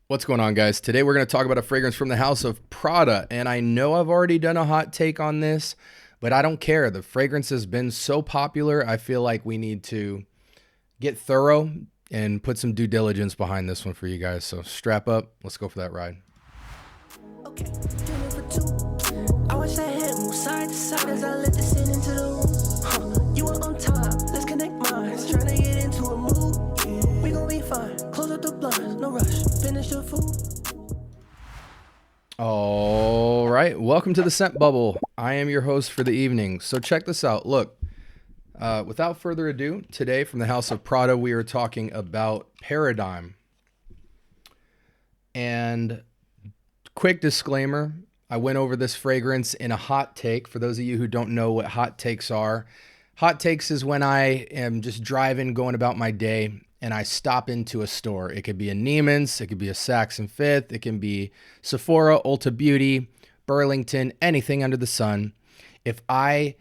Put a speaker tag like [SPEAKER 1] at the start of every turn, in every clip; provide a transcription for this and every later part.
[SPEAKER 1] What's going on, guys? Today we're going to talk about a fragrance from the house of Prada, and I know I've already done a hot take on this, but I don't care. The fragrance has been so popular, I feel like we need to get thorough and put some due diligence behind this one for you guys. So strap up, let's go for that ride.
[SPEAKER 2] Okay, doing it for two. I watch that head move side to side as I let this in into the room. You were on time, let's connect minds. Trying to get into a mood. We gon' be fine. Close up the blinds, no rush. Finish the food.
[SPEAKER 1] All right, welcome to the scent bubble. I am your host for the evening. So check this out. Look, without further ado, today from the house of Prada, we are talking about Paradigme. And quick disclaimer, I went over this fragrance in a hot take. For those of you who don't know what hot takes are, hot takes is when I am just driving, going about my day, and I stop into a store. It could be a Neiman's, it could be a Saks and Fifth, it can be Sephora, Ulta Beauty, Burlington, anything under the sun. If I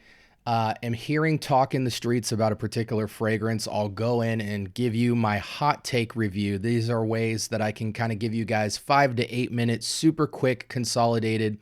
[SPEAKER 1] am hearing talk in the streets about a particular fragrance, I'll go in and give you my hot take review. These are ways that I can kind of give you guys 5 to 8 minutes, super quick, consolidated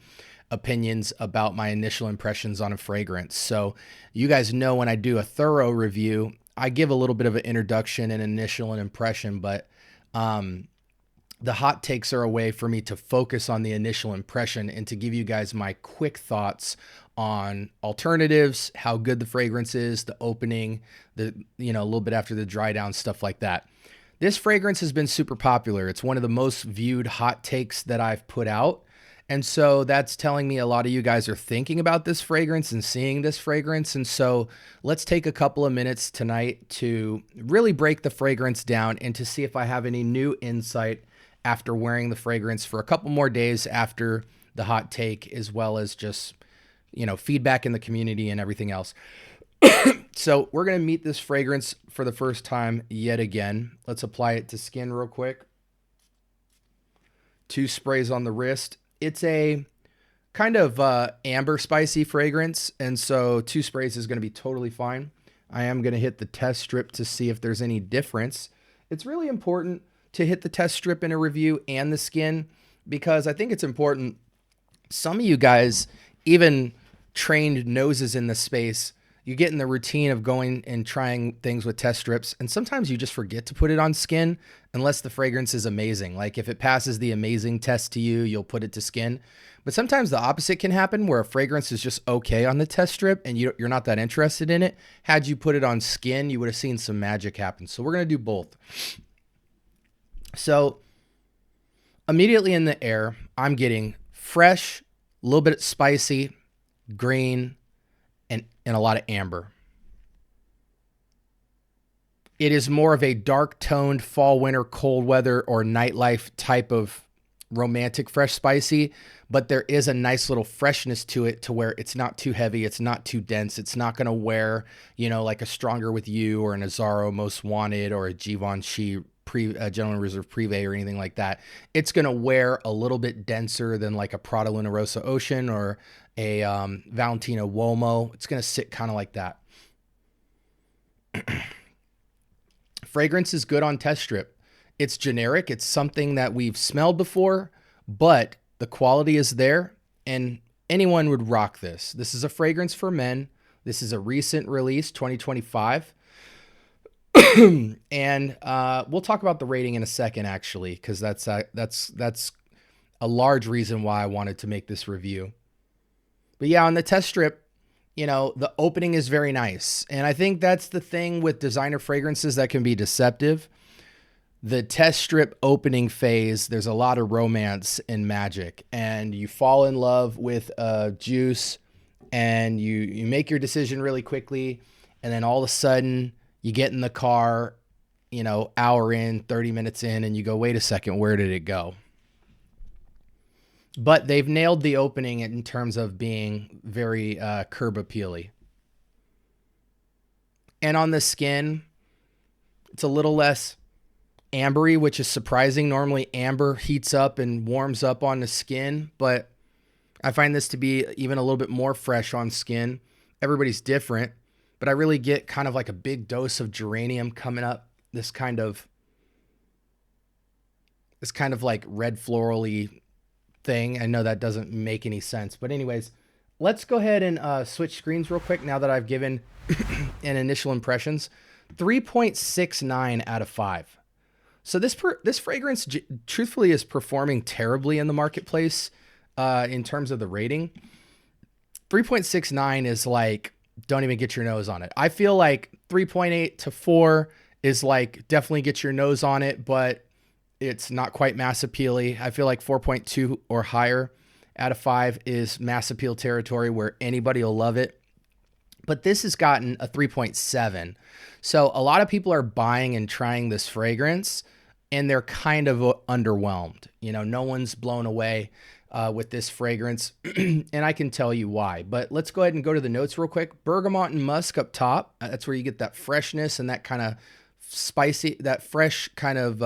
[SPEAKER 1] opinions about my initial impressions on a fragrance. So you guys know when I do a thorough review, I give a little bit of an introduction and initial impression, but the hot takes are a way for me to focus on the initial impression and to give you guys my quick thoughts on alternatives, how good the fragrance is, the opening, a little bit after the dry down, stuff like that. This fragrance has been super popular. It's one of the most viewed hot takes that I've put out. And so that's telling me a lot of you guys are thinking about this fragrance and seeing this fragrance. And so let's take a couple of minutes tonight to really break the fragrance down and to see if I have any new insight after wearing the fragrance for a couple more days after the hot take, as well as just, feedback in the community and everything else. So we're going to meet this fragrance for the first time yet again. Let's apply it to skin real quick. 2 sprays on the wrist. It's a kind of amber spicy fragrance, and so 2 sprays is going to be totally fine. I am going to hit the test strip to see if there's any difference. It's really important to hit the test strip in a review and the skin, because I think it's important. Some of you guys, even trained noses in the space, you get in the routine of going and trying things with test strips, and sometimes you just forget to put it on skin unless the fragrance is amazing. Like if it passes the amazing test to you, you'll put it to skin. But sometimes the opposite can happen, where a fragrance is just okay on the test strip and you're not that interested in it. Had you put it on skin, you would have seen some magic happen. So we're going to do both. So immediately in the air, I'm getting fresh, a little bit spicy, green, and a lot of amber. It is more of a dark toned fall, winter, cold weather, or nightlife type of romantic, fresh, spicy, but there is a nice little freshness to it to where it's not too heavy. It's not too dense. It's not going to wear, like a Stronger With You or an Azzaro Most Wanted or a Givenchy Gentleman Reserve Privé or anything like that. It's going to wear a little bit denser than like a Prada Luna Rossa Ocean or a Valentino Uomo. It's going to sit kind of like that. Fragrance is good on test strip. It's generic. It's something that we've smelled before, but the quality is there and anyone would rock this. This is a fragrance for men. This is a recent release, 2025. And we'll talk about the rating in a second, actually, because that's a large reason why I wanted to make this review. But yeah, on the test strip, the opening is very nice. And I think that's the thing with designer fragrances that can be deceptive. The test strip opening phase, there's a lot of romance and magic. And you fall in love with a juice and you make your decision really quickly. And then all of a sudden, you get in the car, hour in, 30 minutes in, and you go, wait a second, where did it go? But they've nailed the opening in terms of being very curb appealy. And on the skin, it's a little less ambery, which is surprising. Normally amber heats up and warms up on the skin, but I find this to be even a little bit more fresh on skin. Everybody's different, but I really get kind of like a big dose of geranium coming up. This this kind of like red florally thing. I know that doesn't make any sense, but anyways, let's go ahead and switch screens real quick now that I've given an initial impressions. 3.69 out of 5. So this fragrance truthfully is performing terribly in the marketplace in terms of the rating. 3.69 is like, don't even get your nose on it. I feel like 3.8 to 4 is like, definitely get your nose on it, but it's not quite mass appeal-y. I feel like 4.2 or higher out of 5 is mass appeal territory where anybody will love it. But this has gotten a 3.7. So a lot of people are buying and trying this fragrance and they're kind of underwhelmed. You know, no one's blown away with this fragrance, and I can tell you why. But let's go ahead and go to the notes real quick. Bergamot and musk up top. That's where you get that freshness and that kind of spicy, that fresh kind of,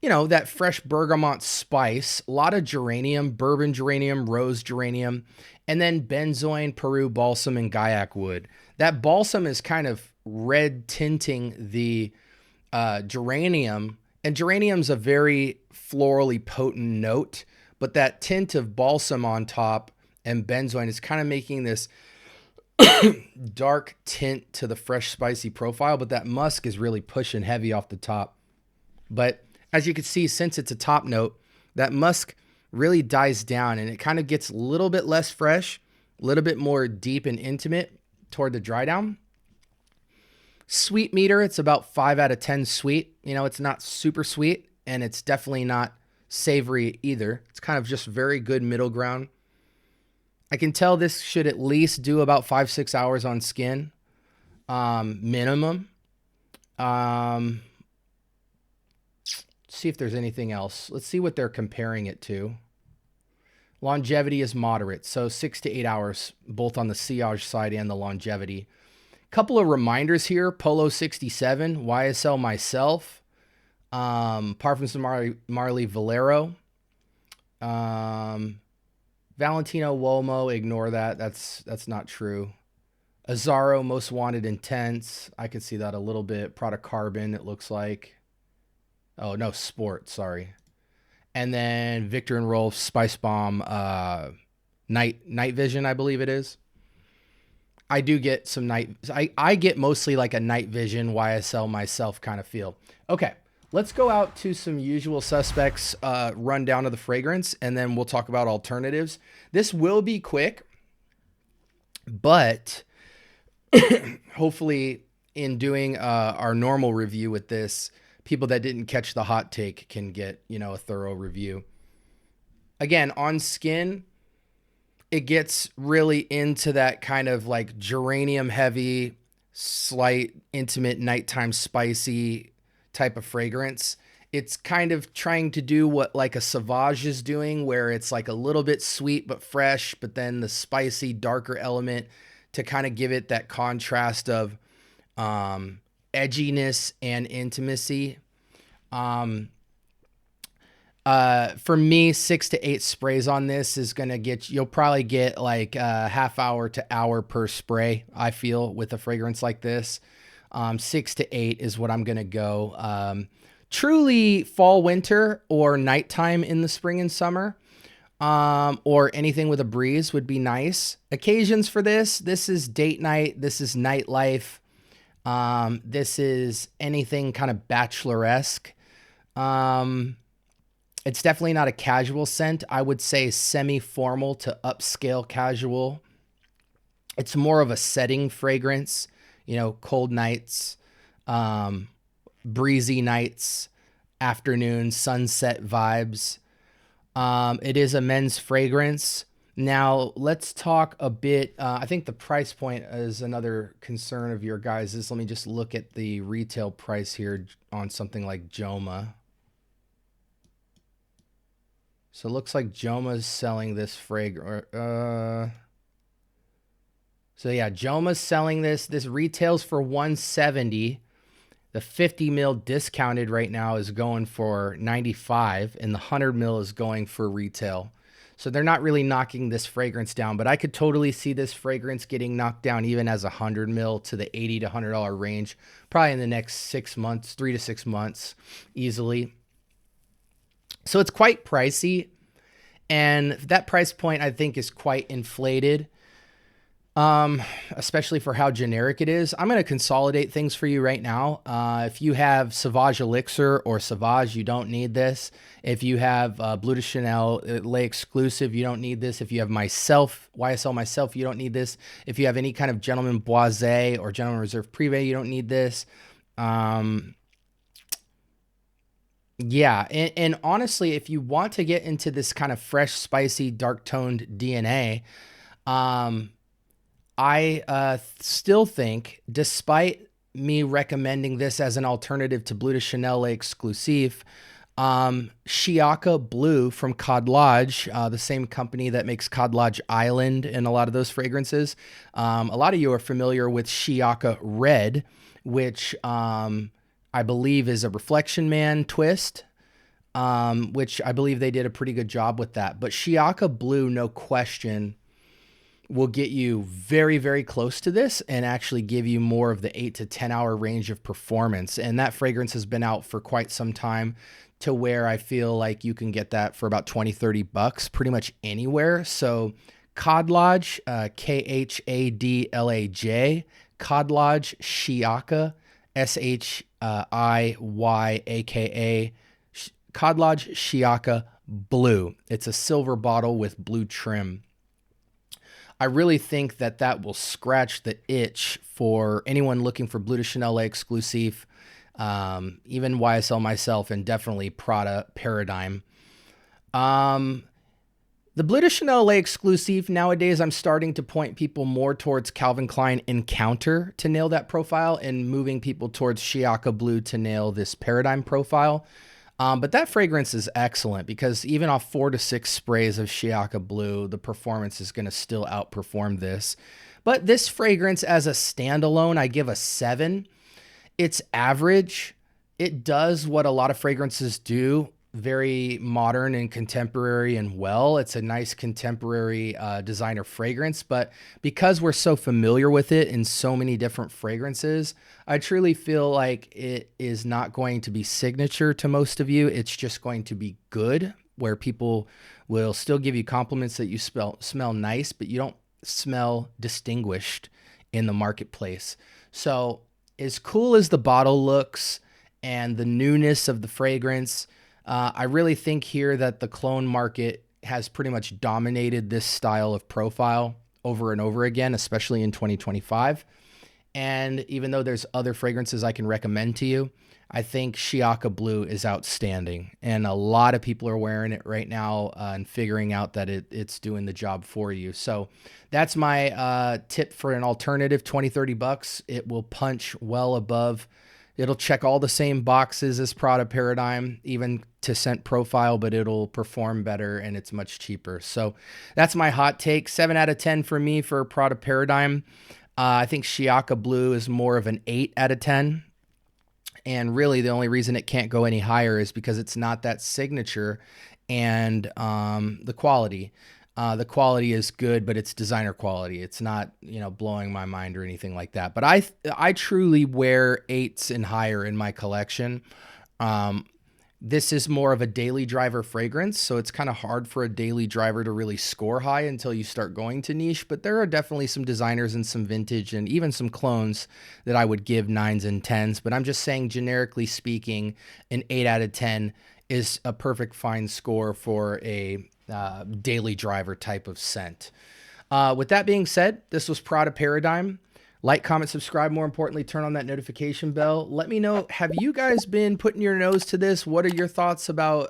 [SPEAKER 1] that fresh bergamot spice. A lot of geranium, bourbon geranium, rose geranium, and then benzoin, Peru balsam, and gaiac wood. That balsam is kind of red tinting the geranium, and geranium's a very florally potent note, but that tint of balsam on top and benzoin is kind of making this dark tint to the fresh spicy profile, but that musk is really pushing heavy off the top. But as you can see, since it's a top note, that musk really dies down and it kind of gets a little bit less fresh, a little bit more deep and intimate toward the dry down. Sweet meter, it's about 5 out of 10 sweet. You know, it's not super sweet and it's definitely not savory either. It's kind of just very good middle ground. I can tell this should at least do about 5-6 hours on skin, minimum. Let's see if there's anything else. Let's see what they're comparing it to. Longevity is moderate, so 6 to 8 hours, both on the sillage side and the longevity. Couple of reminders here. Polo 67, YSL Myself, Parfums de Marly Valero, Valentino Uomo, ignore that. That's not true. Azzaro, Most Wanted Intense. I could see that a little bit. Prada Carbon, it looks like. Oh, no, Sport, sorry. And then Victor and Rolf Spice Bomb Night Vision, I believe it is. I do get some I get mostly like a Night Vision YSL Myself kind of feel. Okay, let's go out to some usual suspects, run down of the fragrance, and then we'll talk about alternatives. This will be quick, but hopefully in doing our normal review with this, people that didn't catch the hot take can get, a thorough review. Again, on skin, it gets really into that kind of like geranium heavy, slight, intimate, nighttime spicy type of fragrance. It's kind of trying to do what like a Sauvage is doing, where it's like a little bit sweet but fresh, but then the spicy, darker element to kind of give it that contrast of edginess and intimacy. For me, 6 to 8 sprays on this is going to you'll probably get like a half hour to hour per spray, I feel, with a fragrance like this. 6 to 8 is what I'm going to go. Truly fall, winter, or nighttime in the spring and summer, or anything with a breeze would be nice. Occasions for this is date night. This is nightlife. This is anything kind of bacheloresque. It's definitely not a casual scent. I would say semi-formal to upscale casual. It's more of a setting fragrance, cold nights, breezy nights, afternoon, sunset vibes. It is a men's fragrance. Now, let's talk a bit. I think the price point is another concern of your guys'. Let me just look at the retail price here on something like Joma. So it looks like Joma's selling this fragrance. So yeah, Joma's selling this. This retails for $170. The 50 mil discounted right now is going for $95, and the 100 mil is going for retail. So they're not really knocking this fragrance down, but I could totally see this fragrance getting knocked down even as 100 mil to the $80 to $100 range, probably in the next 6 months, 3 to 6 months, easily. So it's quite pricey. And that price point, I think, is quite inflated, especially for how generic it is. I'm going to consolidate things for you right now. If you have Sauvage Elixir or Sauvage, you don't need this. If you have Bleu de Chanel Lay Exclusive, you don't need this. If you have myself, YSL Myself, you don't need this. If you have any kind of Gentleman Boisé or Gentleman Reserve Privé, you don't need this. Yeah, and honestly, if you want to get into this kind of fresh, spicy, dark-toned DNA, I still think, despite me recommending this as an alternative to Bleu de Chanel Exclusive, Chiaka Blue from Cod Lodge, the same company that makes Cod Lodge Island and a lot of those fragrances. A lot of you are familiar with Chiaka Red, which I believe is a Reflection Man twist, which I believe they did a pretty good job with that. But Chiaka Blue, no question, will get you very, very close to this and actually give you more of the 8 to 10 hour range of performance. And that fragrance has been out for quite some time, to where I feel like you can get that for about 20, 30 bucks pretty much anywhere. So Cod Lodge, Khadlaj, Cod Lodge Chiaka, Shiyaka, Cod Lodge Chiaka Blue. It's a silver bottle with blue trim. I really think that that will scratch the itch for anyone looking for Bleu de Chanel Exclusive, even YSL Myself, and definitely Prada Paradigme. The Bleu de Chanel Exclusive, nowadays I'm starting to point people more towards Calvin Klein Encounter to nail that profile, and moving people towards Chiaka Blue to nail this Paradigme profile. But that fragrance is excellent, because even off 4 to 6 sprays of Chiaka Blue, the performance is going to still outperform this. But this fragrance as a standalone, I give a 7. It's average. It does what a lot of fragrances do, very modern and contemporary and well. It's a nice contemporary designer fragrance, but because we're so familiar with it in so many different fragrances, I truly feel like it is not going to be signature to most of you. It's just going to be good, where people will still give you compliments that you smell nice, but you don't smell distinguished in the marketplace. So as cool as the bottle looks and the newness of the fragrance, I really think here that the clone market has pretty much dominated this style of profile over and over again, especially in 2025. And even though there's other fragrances I can recommend to you, I think Chiaka Blue is outstanding. And a lot of people are wearing it right now and figuring out that it's doing the job for you. So that's my tip for an alternative, 20, 30 bucks. It will punch well above. It'll check all the same boxes as Prada Paradigme, even to scent profile, but it'll perform better and it's much cheaper. So that's my hot take. 7 out of 10 for me for Prada Paradigme. I think Chiaka Blue is more of an 8 out of 10. And really the only reason it can't go any higher is because it's not that signature, and the quality. The quality is good, but it's designer quality. It's not, blowing my mind or anything like that. But I truly wear 8s and higher in my collection. This is more of a daily driver fragrance, so it's kind of hard for a daily driver to really score high until you start going to niche. But there are definitely some designers and some vintage and even some clones that I would give 9s and 10s. But I'm just saying, generically speaking, an 8 out of 10 is a perfect fine score for a daily driver type of scent. With that being said, this was Prada Paradigme. Like, comment, subscribe. More importantly, turn on that notification bell. Let me know, have you guys been putting your nose to this? What are your thoughts about,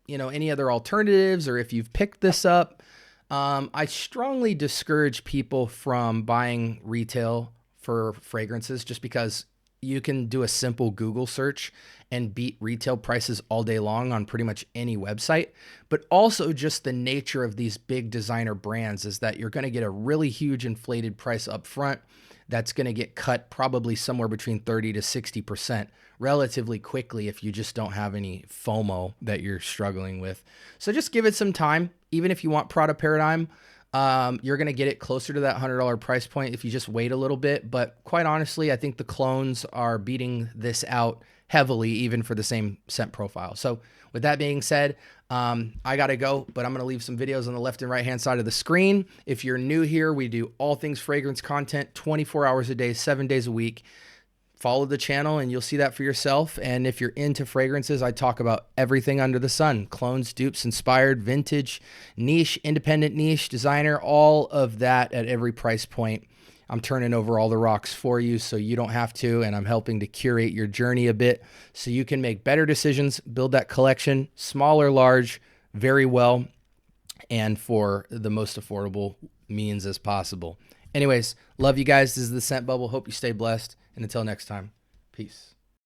[SPEAKER 1] any other alternatives, or if you've picked this up? I strongly discourage people from buying retail for fragrances, just because you can do a simple Google search and beat retail prices all day long on pretty much any website. But also just the nature of these big designer brands is that you're going to get a really huge inflated price up front that's going to get cut probably somewhere between 30 to 60% relatively quickly if you just don't have any FOMO that you're struggling with. So just give it some time. Even if you want Prada Paradigme, you're going to get it closer to that $100 price point if you just wait a little bit. But quite honestly, I think the clones are beating this out heavily, even for the same scent profile. So with that being said, I got to go, but I'm going to leave some videos on the left and right hand side of the screen. If you're new here, we do all things fragrance content, 24 hours a day, 7 days a week. Follow the channel and you'll see that for yourself. And if you're into fragrances, I talk about everything under the sun: clones, dupes, inspired, vintage, niche, independent niche, designer, all of that at every price point. I'm turning over all the rocks for you so you don't have to, and I'm helping to curate your journey a bit so you can make better decisions, build that collection, small or large, very well, and for the most affordable means as possible. Anyways, love you guys. This is the Scent Bubble. Hope you stay blessed. And until next time, peace.